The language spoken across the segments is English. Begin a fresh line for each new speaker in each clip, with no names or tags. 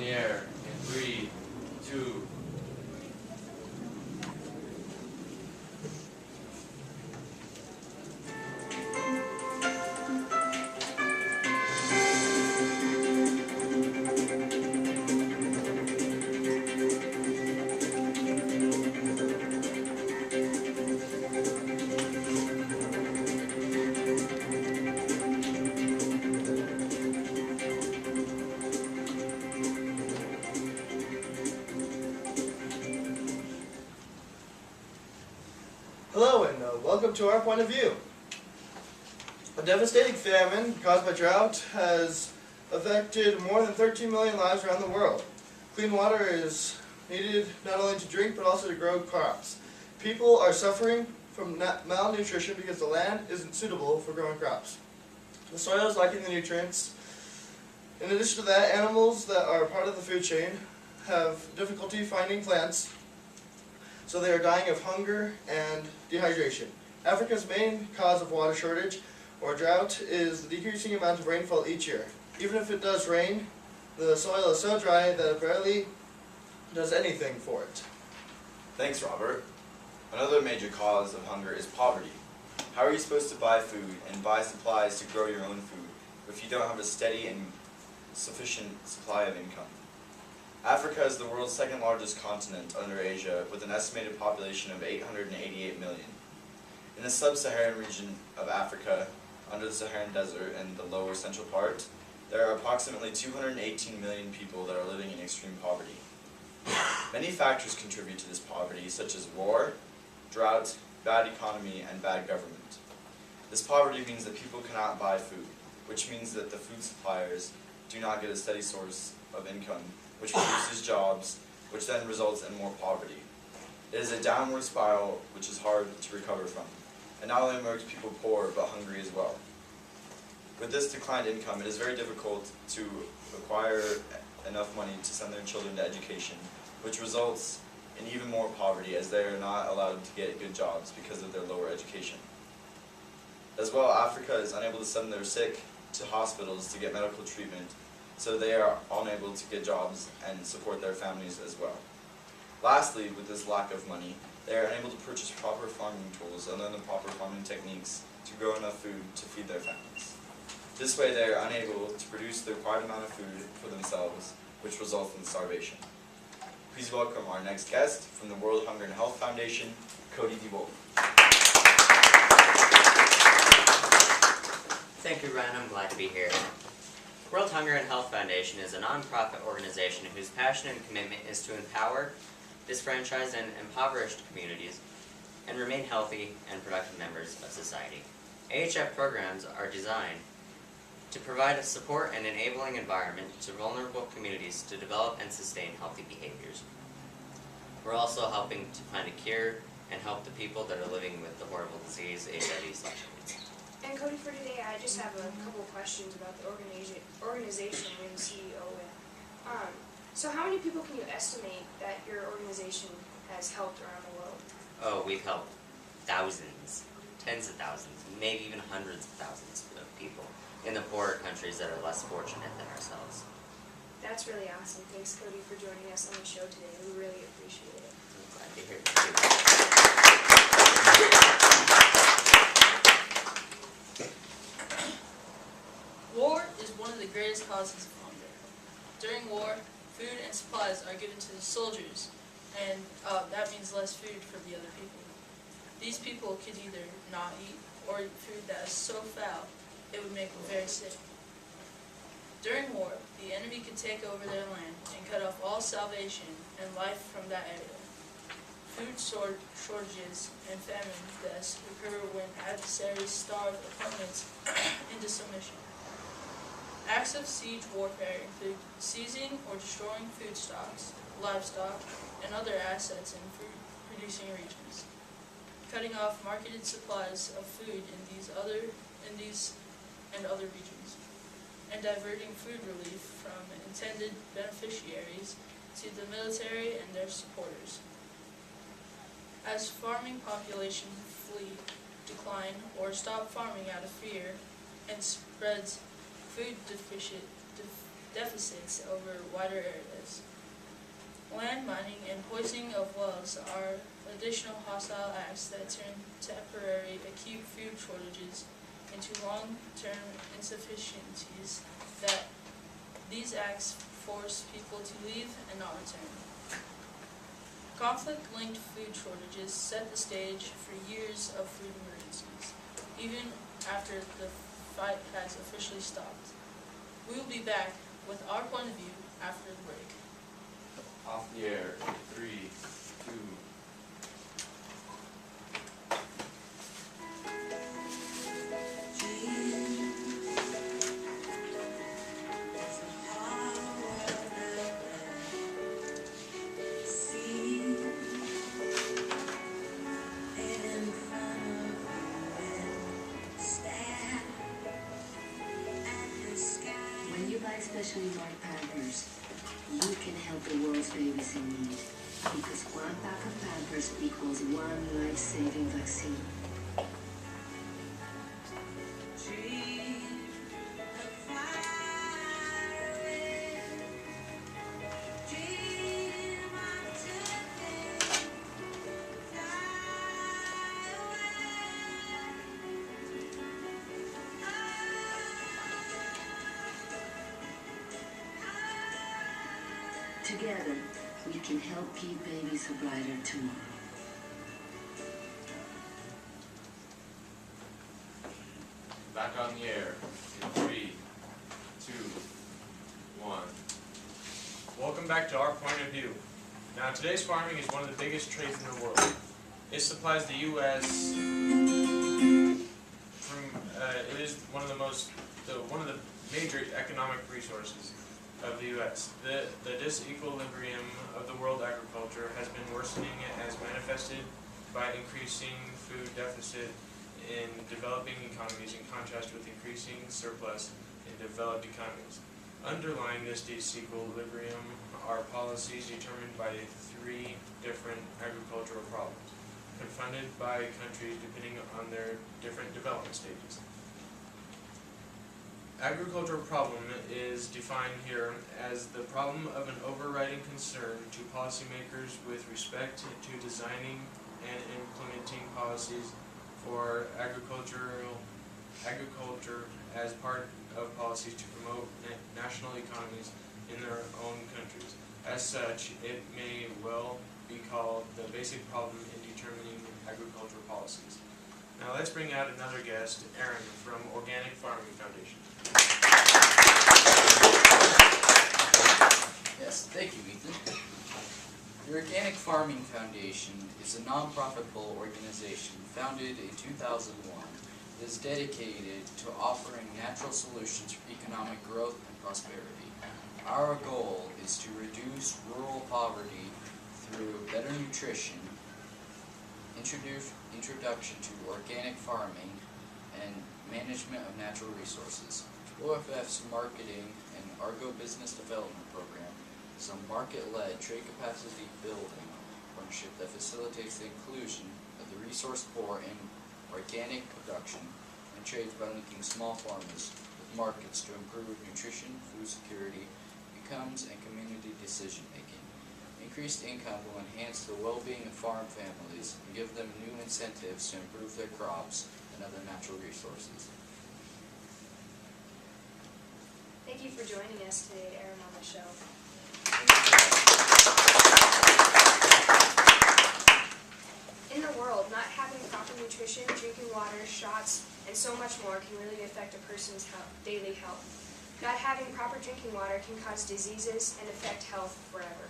the air in 3, 2.
Hello and welcome to our point of view. A devastating famine caused by drought has affected more than 13 million lives around the world. Clean water is needed not only to drink but also to grow crops. People are suffering from malnutrition because the land isn't suitable for growing crops. The soil is lacking the nutrients. In addition to that, animals that are part of the food chain have difficulty finding plants, so they are dying of hunger and dehydration. Africa's main cause of water shortage or drought is the decreasing amount of rainfall each year. Even if it does rain, the soil is so dry that it barely does anything for it.
Thanks, Robert. Another major cause of hunger is poverty. How are you supposed to buy food and buy supplies to grow your own food if you don't have a steady and sufficient supply of income? Africa is the world's second largest continent under Asia, with an estimated population of 888 million. In the sub-Saharan region of Africa, under the Saharan Desert and the lower central part, there are approximately 218 million people that are living in extreme poverty. Many factors contribute to this poverty, such as war, drought, bad economy, and bad government. This poverty means that people cannot buy food, which means that the food suppliers do not get a steady source of income, which produces jobs, which then results in more poverty. It is a downward spiral which is hard to recover from, and not only makes people poor, but hungry as well. With this declined income, it is very difficult to acquire enough money to send their children to education, which results in even more poverty as they are not allowed to get good jobs because of their lower education. As well, Africa is unable to send their sick to hospitals to get medical treatment, so they are unable to get jobs and support their families as well. Lastly, with this lack of money, they are unable to purchase proper farming tools and learn the proper farming techniques to grow enough food to feed their families. This way they are unable to produce the required amount of food for themselves, which results in starvation. Please welcome our next guest from the World Hunger and Health Foundation, Cody DeWolf.
Thank you, Ryan. I'm glad to be here. World Hunger and Health Foundation is a non-profit organization whose passion and commitment is to empower disfranchised and impoverished communities and remain healthy and productive members of society. AHF programs are designed to provide a support and enabling environment to vulnerable communities to develop and sustain healthy behaviors. We're also helping to find a cure and help the people that are living with the horrible disease, HIV/AIDS.
And Cody, for today, I just have a couple questions about the organization you're the CEO with. So how many people can you estimate that your organization has helped around the world?
Oh, we've helped thousands, tens of thousands, maybe even hundreds of thousands of people in the poorer countries that are less fortunate than ourselves.
That's really awesome. Thanks, Cody, for joining us on the show today. We really appreciate it.
I'm glad to hear it.
War is one of the greatest causes of hunger. During war, food and supplies are given to the soldiers, and that means less food for the other people. These people could either not eat or eat food that is so foul it would make them very sick. During war, the enemy could take over their land and cut off all salvation and life from that area. Food shortages and famine deaths occur when adversaries starve opponents into submission. Acts of siege warfare include seizing or destroying food stocks, livestock, and other assets in food-producing regions, cutting off marketed supplies of food in these and other regions, and diverting food relief from intended beneficiaries to the military and their supporters. As farming population flee, decline, or stop farming out of fear, and spreads food deficits over wider areas. Land mining and poisoning of wells are additional hostile acts that turn temporary acute food shortages into long-term insufficiencies. That these acts force people to leave and not return. Conflict-linked food shortages set the stage for years of food emergencies, even after the fight has officially stopped. We will be back with our point of view after the break.
Off the air. 3, 2.
When you buy specially marked Pampers, you can help the world's babies in need. Because one pack of Pampers equals one life-saving vaccine. Together, we can help give babies a brighter tomorrow.
Back on the air. In 3, 2, 1. Welcome back to Our Point of View. Now, today's farming is one of the biggest trades in the world. It supplies the U.S. It is one of the major economic resources of the U.S. The disequilibrium of the world agriculture has been worsening as manifested by increasing food deficit in developing economies in contrast with increasing surplus in developed economies. Underlying this disequilibrium are policies determined by 3 different agricultural problems, confronted by countries depending on their different development stages. Agricultural problem is defined here as the problem of an overriding concern to policymakers with respect to designing and implementing policies for agriculture as part of policies to promote national economies in their own countries. As such, it may well be called the basic problem in determining agricultural policies. Now let's bring out another guest, Aaron from Organic Farming Foundation.
Yes, thank you, Ethan. The Organic Farming Foundation is a non-profitable organization founded in 2001 that is dedicated to offering natural solutions for economic growth and prosperity. Our goal is to reduce rural poverty through better nutrition, introduction to organic farming, and management of natural resources. OFF's marketing and Argo business development program is a market-led trade capacity building partnership that facilitates the inclusion of the resource poor in organic production and trades by linking small farmers with markets to improve nutrition, food security, incomes, and community decision-making. Increased income will enhance the well-being of farm families and give them new incentives to improve their crops and other natural resources.
Thank you for joining us today, Aaron, on the show. In the world, not having proper nutrition, drinking water, shots, and so much more can really affect a person's daily health. Not having proper drinking water can cause diseases and affect health forever.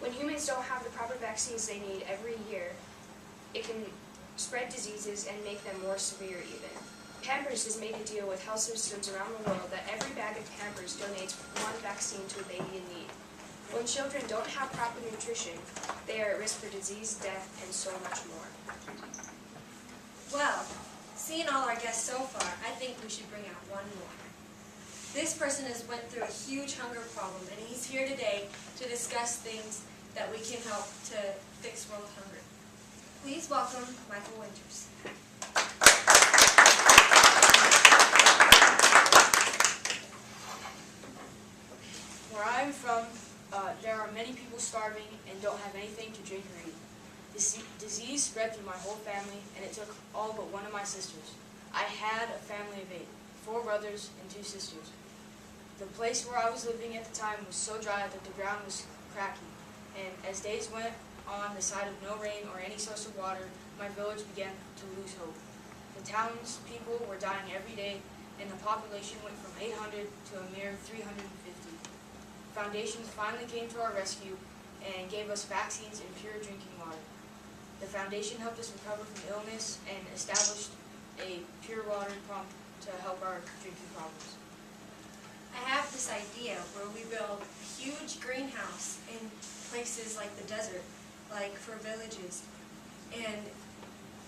When humans don't have the proper vaccines they need every year, it can spread diseases and make them more severe even. Pampers has made a deal with health systems around the world that every bag of Pampers donates 1 vaccine to a baby in need. When children don't have proper nutrition, they are at risk for disease, death, and so much more.
Well, seeing all our guests so far, I think we should bring out one more. This person has went through a huge hunger problem, and he's here today to discuss things that we can help to fix world hunger. Please welcome Michael Winters.
many people starving and don't have anything to drink or eat. Disease spread through my whole family, and it took all but one of my sisters. I had a family of 8, 4 brothers and 2 sisters. The place where I was living at the time was so dry that the ground was cracky, and as days went on the side of no rain or any source of water, my village began to lose hope. The townspeople were dying every day, and the population went from 800 to a mere 350. Foundations finally came to our rescue and gave us vaccines and pure drinking water. The foundation helped us recover from illness and established a pure water pump to help our drinking problems.
I have this idea where we build a huge greenhouse in places like the desert, like for villages. And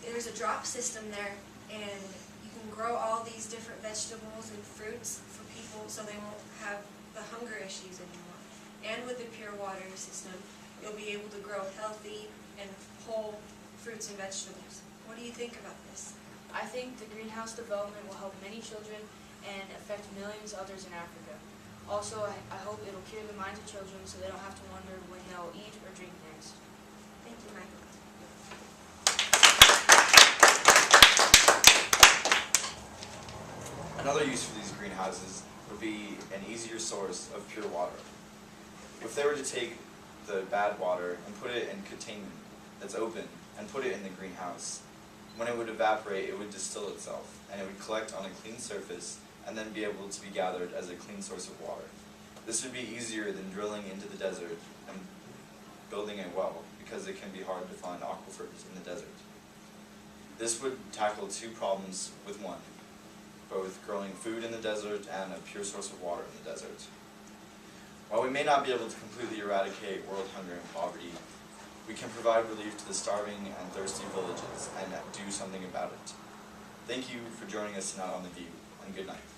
there's a drop system there, and you can grow all these different vegetables and fruits for people so they won't have the hunger issues anymore. And with the pure water system, you'll be able to grow healthy and whole fruits and vegetables. What do you think about this?
I think the greenhouse development will help many children and affect millions others in Africa. Also, I hope it'll cure the minds of children so they don't have to wonder when they'll eat or drink next.
Thank you, Michael.
Another use for these greenhouses would be an easier source of pure water. If they were to take the bad water and put it in containment that's open and put it in the greenhouse, when it would evaporate, it would distill itself, and it would collect on a clean surface and then be able to be gathered as a clean source of water. This would be easier than drilling into the desert and building a well, because it can be hard to find aquifers in the desert. This would tackle 2 problems with one, both growing food in the desert and a pure source of water in the desert. While we may not be able to completely eradicate world hunger and poverty, we can provide relief to the starving and thirsty villages and do something about it. Thank you for joining us tonight on The View, and good night.